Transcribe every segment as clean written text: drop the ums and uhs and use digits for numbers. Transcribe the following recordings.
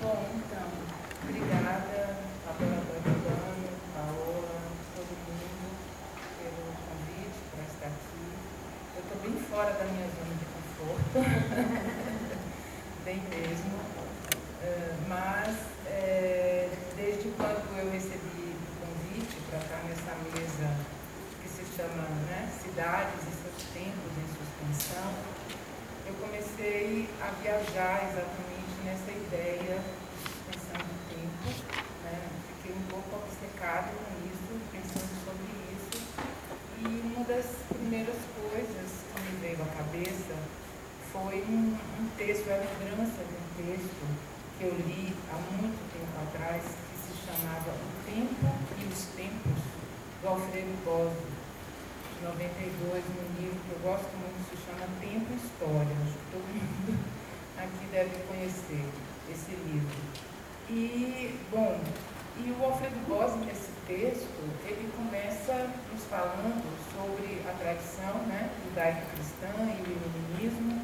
Bom, então, obrigada, Laboratório Urbano, Paola, todo mundo, pelo convite para estar aqui. Eu estou bem fora da minha zona de conforto, bem mesmo, mas desde quando eu recebi o convite para estar nessa mesa que se chama, né, Cidades e seus Tempos em Suspensão, eu comecei a viajar exatamente nessa ideia de suspensão do tempo, né? Fiquei um pouco obcecada com isso, pensando sobre isso, e uma das primeiras coisas que me veio à cabeça foi um texto, a lembrança de um texto que eu li há muito tempo atrás, que se chamava O Tempo e os Tempos, do Alfredo Bosio, 92, num livro que eu gosto muito, se chama Tempo e História. Acho que todo mundo aqui deve conhecer esse livro. E, bom, o Alfredo Bosio, nesse texto, ele começa nos falando sobre a tradição, né, judaico-cristã e o iluminismo,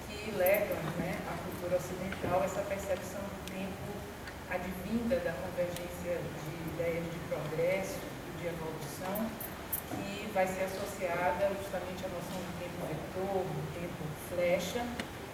que levam, né, à cultura ocidental essa percepção do tempo advinda da convergência de ideias de progresso e de evolução, que vai ser associada justamente à noção do tempo vetor, do tempo flecha,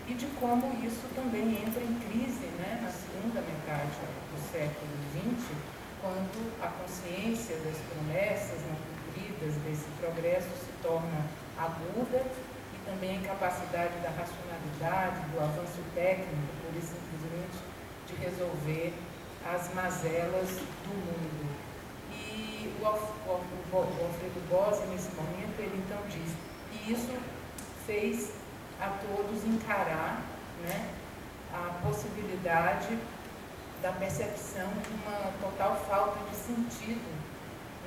e de como isso também entra em crise, né, na segunda metade do século XX, quando a consciência das promessas não cumpridas desse progresso se torna aguda, e também a incapacidade da racionalidade, do avanço técnico, por isso simplesmente de resolver as mazelas do mundo. E o Alfredo Bosio, nesse momento, ele então diz, e isso fez a todos encarar, né, a possibilidade da percepção de uma total falta de sentido,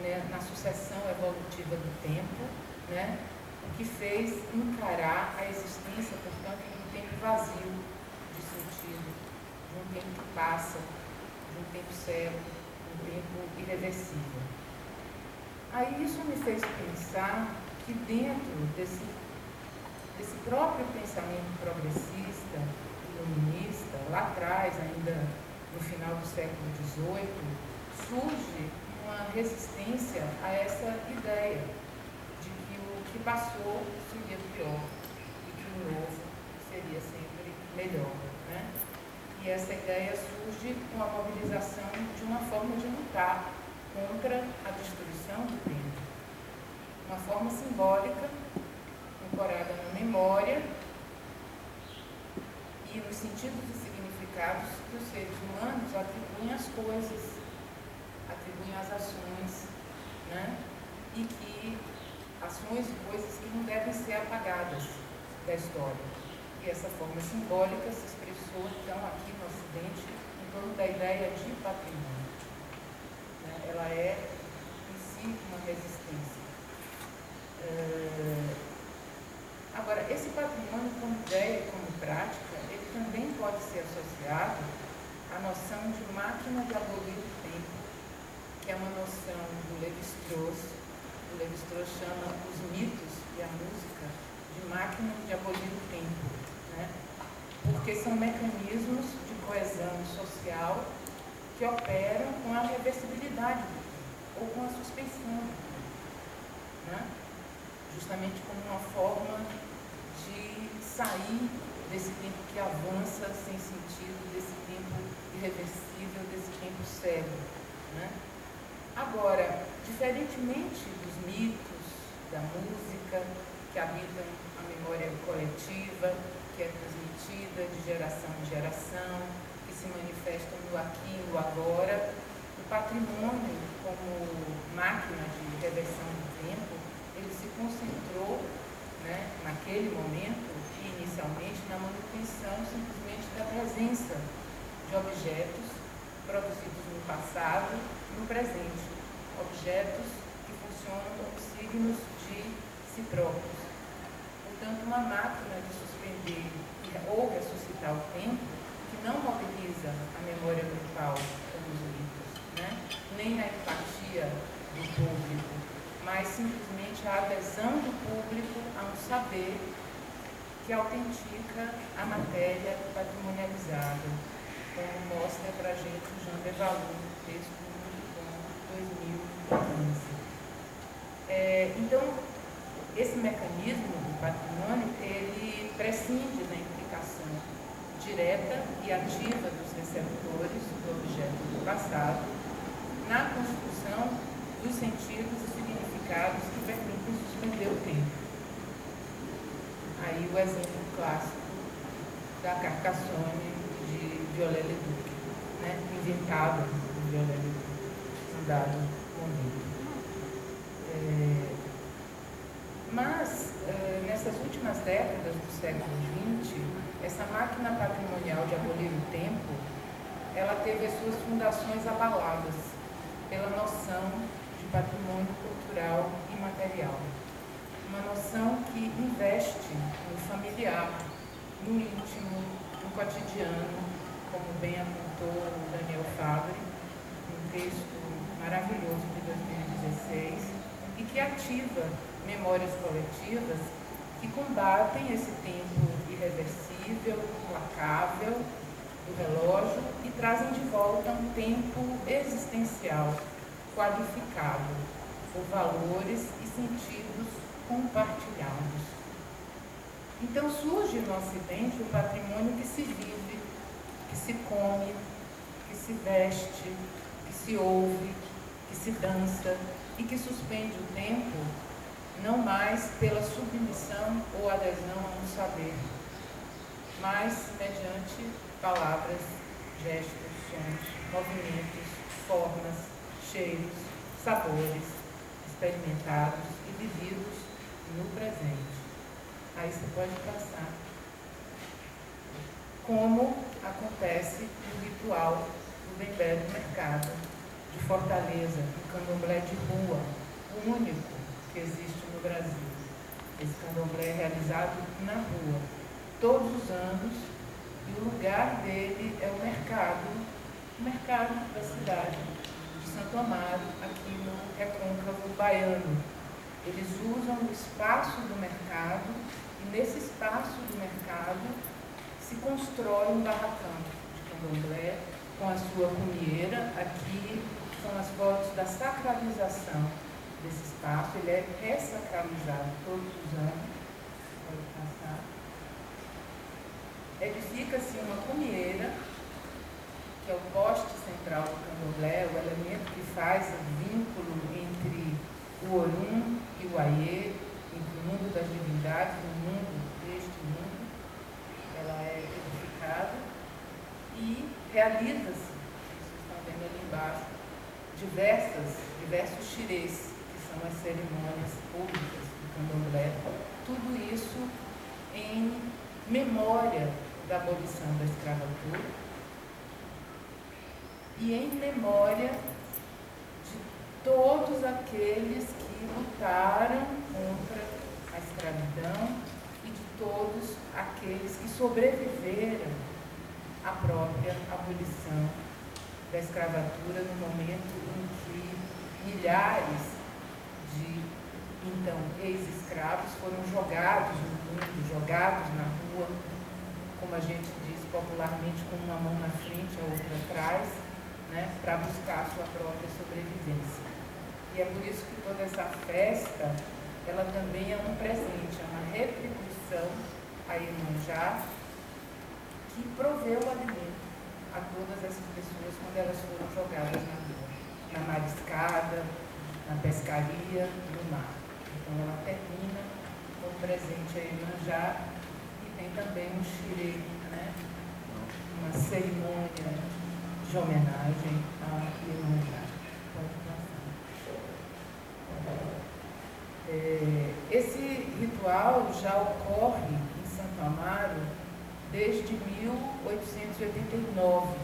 né, na sucessão evolutiva do tempo, né, o que fez encarar a existência, portanto, de um tempo vazio de sentido, de um tempo que passa, de um tempo cego, um tempo irreversível. Aí isso me fez pensar que dentro desse próprio pensamento progressista, iluminista, lá atrás, ainda no final do século XVIII, surge uma resistência a essa ideia de que o que passou seria pior e que o novo seria sempre melhor, né? E essa ideia surge com a mobilização de uma forma de lutar contra a destruição do tempo. Uma forma simbólica, ancorada na memória e nos sentidos e significados que os seres humanos atribuem às coisas, atribuem às ações, né? E que ações e coisas que não devem ser apagadas da história. E essa forma simbólica se expressou, então, aqui no Ocidente, em torno da ideia de patrimônio. Ela é, em si, uma resistência. Agora, esse patrimônio, como ideia e como prática, ele também pode ser associado à noção de máquina de abolir o tempo, que é uma noção do Lévi-Strauss. O Lévi-Strauss chama os mitos e a música de máquina de abolir o tempo, né? Porque são mecanismos de coesão social que operam com a reversibilidade do tempo, ou com a suspensão do tempo, né? Justamente como uma forma de sair desse tempo que avança sem sentido, desse tempo irreversível, desse tempo cego, né? Agora, diferentemente dos mitos, da música, que habitam a memória coletiva, que é transmitida de geração em geração, que se manifestam no aqui e no agora, o patrimônio, como máquina de reversão do tempo, ele se concentrou, né, naquele momento e inicialmente na manutenção simplesmente da presença de objetos produzidos no passado e no presente, objetos que funcionam como signos de si próprios. Portanto, uma máquina de suspender ou ressuscitar o tempo que não mobiliza a memória grupal como os mitos, né, nem a empatia do público, mas simplesmente a adesão do público a um saber que autentica a matéria patrimonializada como e ativa dos receptores do objeto do passado na construção dos sentidos e significados que permitem suspender o tempo. Aí o exemplo clássico da Carcassonne de Viollet-le-Duc, né? Inventada por Viollet-le-Duc num dado momento. Mas, nessas últimas décadas do século XX, essa máquina patrimonial de abolir o tempo, ela teve as suas fundações abaladas pela noção de patrimônio cultural e material. Uma noção que investe no familiar, no íntimo, no cotidiano, como bem apontou o Daniel Fabbri, num texto maravilhoso de 2016, e que ativa memórias coletivas que combatem esse tempo irreversível, implacável do relógio e trazem de volta um tempo existencial, qualificado por valores e sentidos compartilhados. Então surge no Ocidente o patrimônio que se vive, que se come, que se veste, que se ouve, que se dança e que suspende o tempo, não mais pela submissão ou adesão a um saber, mas mediante palavras, gestos, sons, movimentos, formas, cheiros, sabores, experimentados e vividos no presente. Aí você pode passar. Como acontece no ritual do bem belo mercado de Fortaleza, o candomblé de rua, o único que existe no Brasil. Esse candomblé é realizado na rua, todos os anos, e o lugar dele é o mercado da cidade de Santo Amaro, aqui no recôncavo baiano. Eles usam o espaço do mercado, e nesse espaço do mercado se constrói um barracão de candomblé, com a sua cumieira. Aqui são as fotos da sacralização desse espaço. Ele é ressacralizado todos os anos. Pode passar. Edifica-se uma cumieira, que é o poste central do candomblé, o elemento que faz o vínculo entre o Orum e o Aie, entre o mundo das divindades e o mundo deste mundo. Ela é edificada e realiza-se, vocês estão vendo ali embaixo, diversos xirês, que são as cerimônias públicas do candomblé. Tudo isso em memória da abolição da escravatura e em memória de todos aqueles que lutaram contra a escravidão e de todos aqueles que sobreviveram à própria abolição da escravatura no momento em que milhares de, então, ex-escravos foram jogados no mundo, jogados na rua, como a gente diz popularmente, com uma mão na frente e a outra atrás, né, para buscar a sua própria sobrevivência. E é por isso que toda essa festa, ela também é um presente, é uma retribuição a Iemanjá, que proveu o alimento a todas essas pessoas quando elas foram jogadas na rua, na mariscada, na pescaria, no mar. Então ela termina com um presente a Iemanjá e tem também um xirê, né? Uma cerimônia de homenagem a Iemanjá. Esse ritual já ocorre em Santo Amaro desde 1889.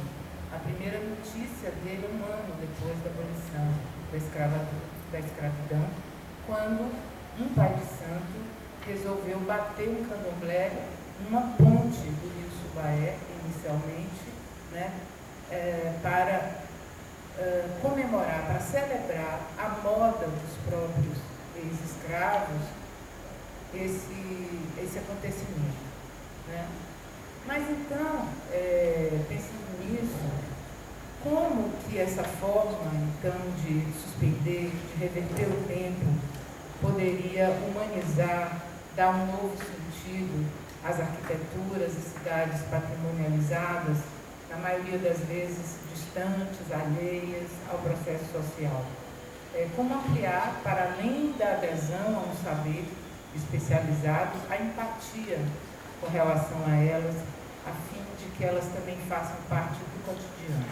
A primeira notícia dele um ano depois da abolição da escravidão, quando um pai de santo resolveu bater um candomblé numa ponte do rio Subaé, inicialmente, né, para comemorar, para celebrar a moda dos próprios ex-escravos, esse acontecimento, né? Mas então, pensando nisso, como que essa forma, então, de suspender, de reverter o tempo, poderia humanizar, dar um novo sentido às arquiteturas e cidades patrimonializadas na maioria das vezes distantes, alheias ao processo social. Como ampliar, para além da adesão a um saber especializado, a empatia com relação a elas, a fim de que elas também façam parte do cotidiano.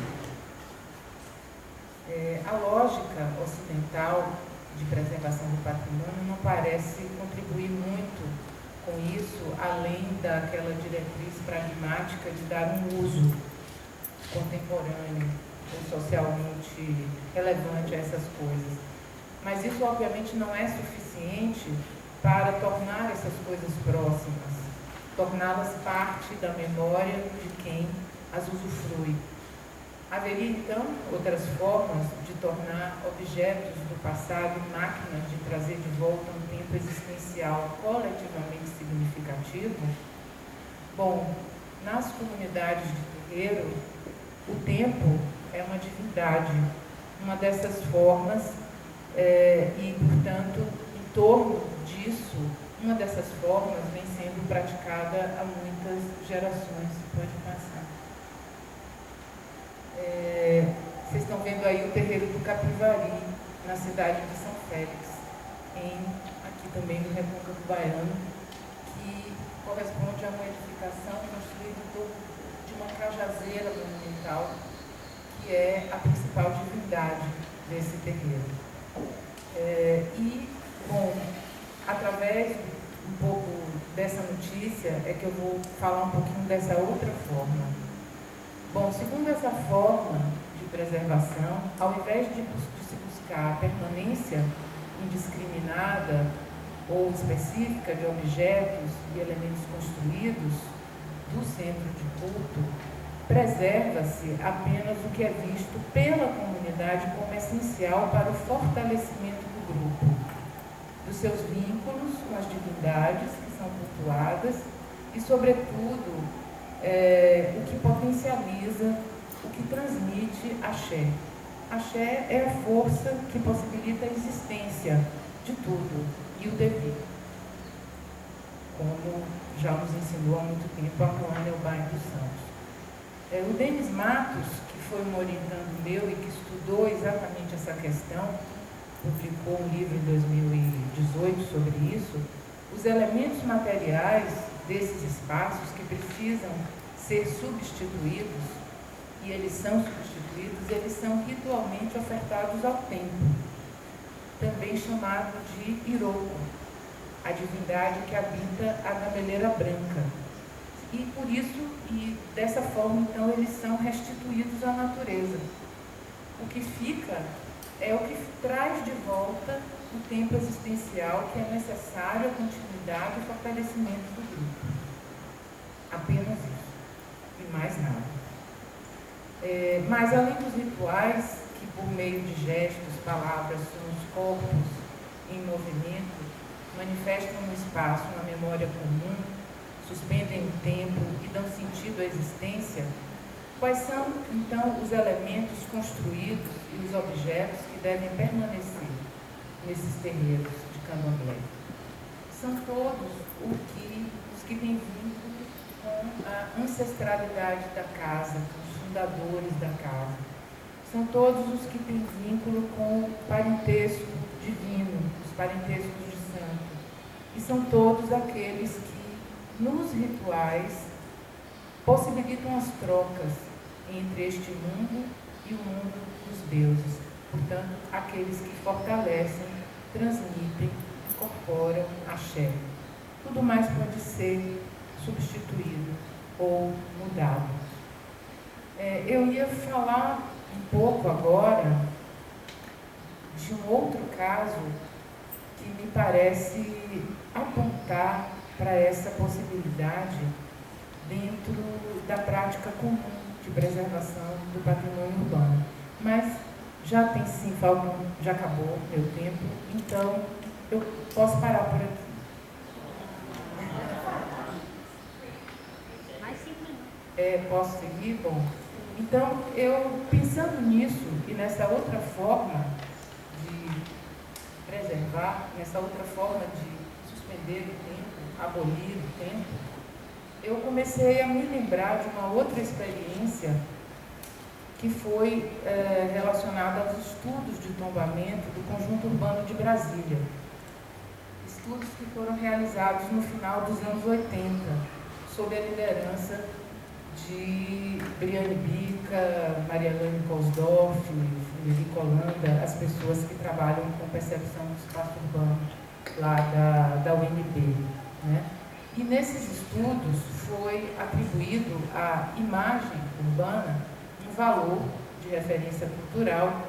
A lógica ocidental de preservação do patrimônio não parece contribuir muito com isso, além daquela diretriz pragmática de dar um uso contemporâneo ou socialmente relevante a essas coisas. Mas isso, obviamente, não é suficiente para tornar essas coisas próximas, torná-las parte da memória de quem as usufrui. Haveria, então, outras formas de tornar objetos do passado máquinas de trazer de volta um tempo existencial coletivamente significativo? Bom, nas comunidades de terreiro, o tempo é uma divindade, uma dessas formas, e, portanto, em torno disso, uma dessas formas vem sendo praticada há muitas gerações. Pode passar. Vocês estão vendo aí o terreiro do Capivari, na cidade de São Félix, aqui também no Recôncavo Baiano, que corresponde a uma edificação construída em torno de uma cajazeira monumental, que é a principal divindade desse terreiro. Bom, através um pouco dessa notícia, é que eu vou falar um pouquinho dessa outra forma. Bom, segundo essa forma de preservação, ao invés de se buscar a permanência indiscriminada ou específica de objetos e elementos construídos do centro de culto, preserva-se apenas o que é visto pela comunidade como essencial para o fortalecimento do grupo, dos seus vínculos com as divindades que são cultuadas e, sobretudo, o que potencializa, o que transmite axé. Axé é a força que possibilita a existência de tudo e o devir, como já nos ensinou há muito tempo a Joana Elbain dos Santos. O Denis Matos, que foi um orientando meu e que estudou exatamente essa questão, publicou um livro em 2018 sobre isso. Os elementos materiais desses espaços que precisam ser substituídos, e eles são substituídos, eles são ritualmente ofertados ao templo, também chamado de Iroko, a divindade que habita a gameleira branca. E por isso, e dessa forma, então, eles são restituídos à natureza. O que fica é o que traz de volta o tempo existencial que é necessário à continuidade e fortalecimento do grupo. Apenas isso, e mais nada. Mas além dos rituais, que por meio de gestos, palavras, sons, corpos em movimento, manifestam um espaço na memória comum, suspendem o tempo e dão sentido à existência, quais são, então, os elementos construídos e os objetos que devem permanecer nesses terreiros de candomblé? São todos os que têm vínculo com a ancestralidade da casa, com os fundadores da casa. São todos os que têm vínculo com o parentesco divino, os parentescos de santo. E são todos aqueles que, nos rituais, possibilitam as trocas entre este mundo e o mundo dos deuses. Portanto, aqueles que fortalecem, transmitem, incorporam axé. Tudo mais pode ser substituído ou mudado. Eu ia falar um pouco agora de um outro caso que me parece apontar para essa possibilidade dentro da prática comum de preservação do patrimônio urbano. Mas já tem sim, já acabou meu tempo, então eu posso parar por aqui. Posso seguir? Bom, então eu pensando nisso e nessa outra forma de preservar, nessa outra forma de suspender o tempo, abolir o tempo, eu comecei a me lembrar de uma outra experiência que foi relacionada aos estudos de tombamento do conjunto urbano de Brasília. Estudos que foram realizados no final dos anos 80, sob a liderança de Briane Bica, Marialane Kosdorff, Frederico Holanda, as pessoas que trabalham com percepção do espaço urbano lá da UNB, né? E nesses estudos foi atribuído à imagem urbana um valor de referência cultural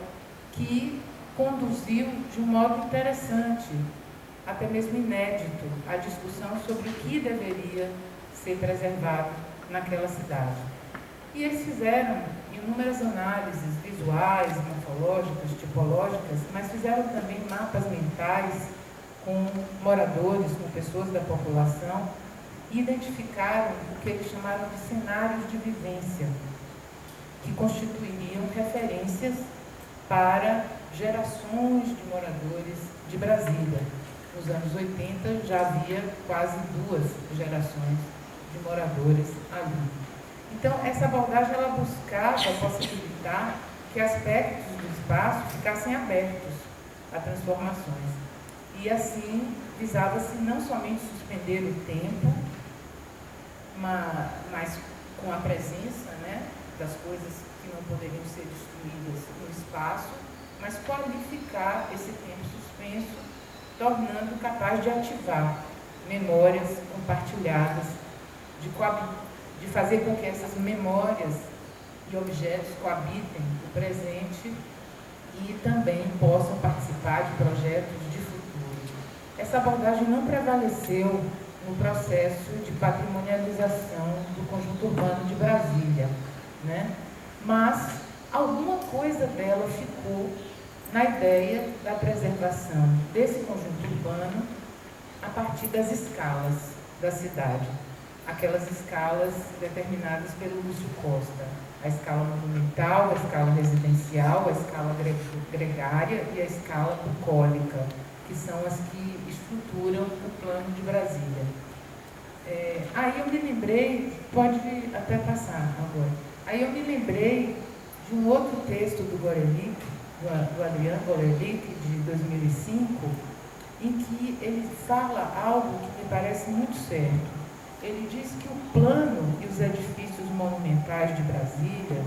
que conduziu de um modo interessante, até mesmo inédito, a discussão sobre o que deveria ser preservado naquela cidade. E eles fizeram inúmeras análises visuais, morfológicas, tipológicas, mas fizeram também mapas mentais com moradores, com pessoas da população, e identificaram o que eles chamaram de cenários de vivência, que constituiriam referências para gerações de moradores de Brasília. Nos anos 80 já havia quase 2 gerações de moradores ali. Então, essa abordagem ela buscava possibilitar que aspectos do espaço ficassem abertos a transformações. E assim, visava-se não somente suspender o tempo, mas com a presença, né, das coisas que não poderiam ser destruídas no espaço, mas qualificar esse tempo suspenso, tornando capaz de ativar memórias compartilhadas, de fazer com que essas memórias e objetos coabitem o presente e também possam participar de projetos de futuro. Essa abordagem não prevaleceu no processo de patrimonialização do conjunto urbano de Brasília, né? Mas alguma coisa dela ficou na ideia da preservação desse conjunto urbano a partir das escalas da cidade, aquelas escalas determinadas pelo Lúcio Costa, a escala monumental, a escala residencial, a escala gregária e a escala bucólica, que são as que estruturam o plano de Brasília. Aí eu me lembrei, pode até passar agora, aí eu me lembrei de um outro texto do Gorelick, do Adriano Gorelick, de 2005, em que ele fala algo que me parece muito certo. Ele diz que o plano e os edifícios monumentais de Brasília,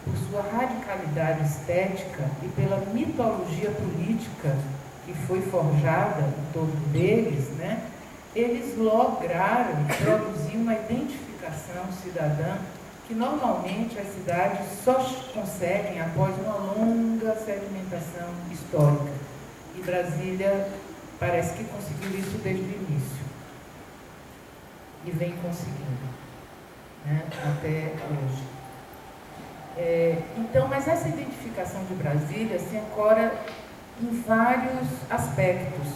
por sua radicalidade estética e pela mitologia política que foi forjada em torno deles, né, eles lograram produzir uma identificação cidadã que normalmente as cidades só conseguem após uma longa sedimentação histórica. E Brasília parece que conseguiu isso desde o início. E vem conseguindo, né, até hoje. Então, mas essa identificação de Brasília se ancora em vários aspectos,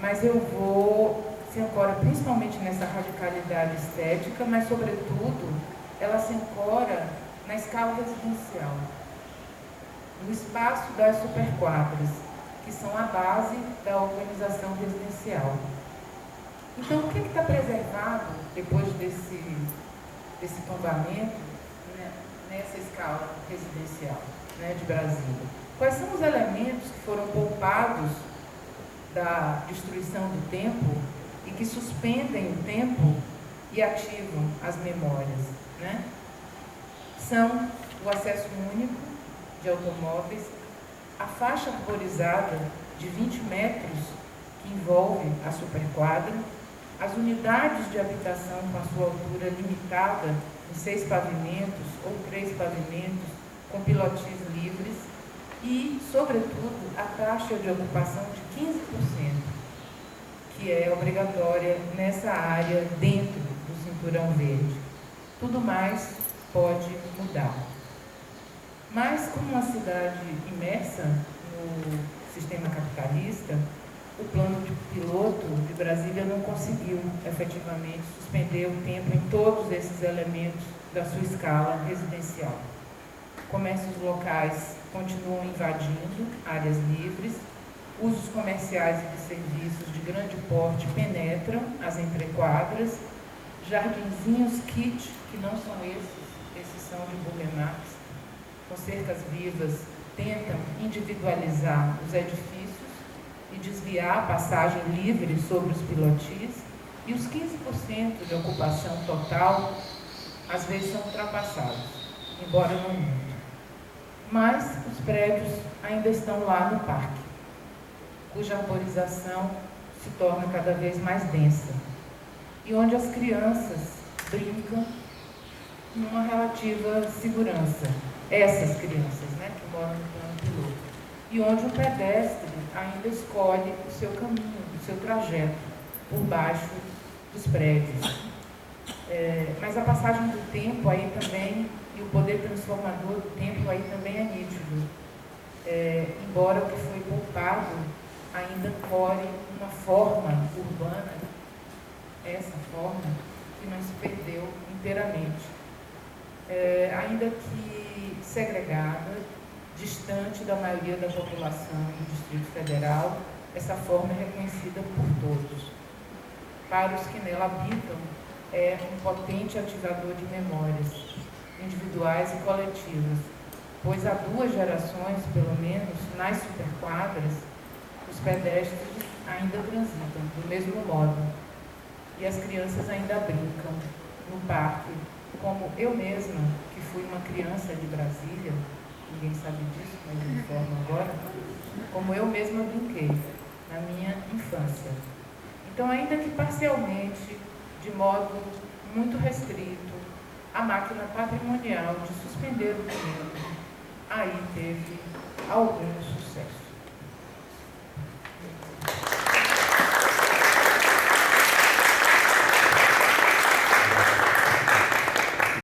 mas eu vou se ancora principalmente nessa radicalidade estética, mas sobretudo ela se ancora na escala residencial, no espaço das superquadras, que são a base da organização residencial. Então, o que está preservado depois desse tombamento, né, nessa escala residencial, né, de Brasília? Quais são os elementos que foram poupados da destruição do tempo e que suspendem o tempo e ativam as memórias, né? São o acesso único de automóveis, a faixa arborizada de 20 metros que envolve a superquadra, as unidades de habitação com a sua altura limitada em 6 pavimentos ou 3 pavimentos com pilotis livres e, sobretudo, a taxa de ocupação de 15%, que é obrigatória nessa área dentro do cinturão verde. Tudo mais pode mudar. Mas, como uma cidade imersa no sistema capitalista, o plano de piloto de Brasília não conseguiu efetivamente suspender o tempo em todos esses elementos da sua escala residencial. Comércios locais continuam invadindo áreas livres, usos comerciais e de serviços de grande porte penetram as entrequadras, jardinzinhos kit, que não são esses são de Burle-Marx, com cercas vivas, tentam individualizar os edifícios e desviar a passagem livre sobre os pilotis, e os 15% de ocupação total às vezes são ultrapassados, embora não muito. Mas os prédios ainda estão lá no parque, cuja arborização se torna cada vez mais densa, e onde as crianças brincam numa relativa segurança, essas crianças, né, que moram no plano piloto, e onde o pedestre ainda escolhe o seu caminho, o seu trajeto por baixo dos prédios. Mas a passagem do tempo aí também, e o poder transformador do tempo aí também é nítido. Embora o que foi poupado ainda core uma forma urbana, essa forma que não se perdeu inteiramente. Ainda que segregada, distante da maioria da população do Distrito Federal, essa forma é reconhecida por todos. Para os que nela habitam, é um potente ativador de memórias individuais e coletivas, pois há 2 gerações, pelo menos, nas superquadras, os pedestres ainda transitam do mesmo modo, e as crianças ainda brincam no parque, como eu mesma, que fui uma criança de Brasília, ninguém sabe disso, mas eu informo agora, como eu mesma brinquei na minha infância. Então, ainda que parcialmente, de modo muito restrito, a máquina patrimonial de suspender o tempo aí teve algum sucesso.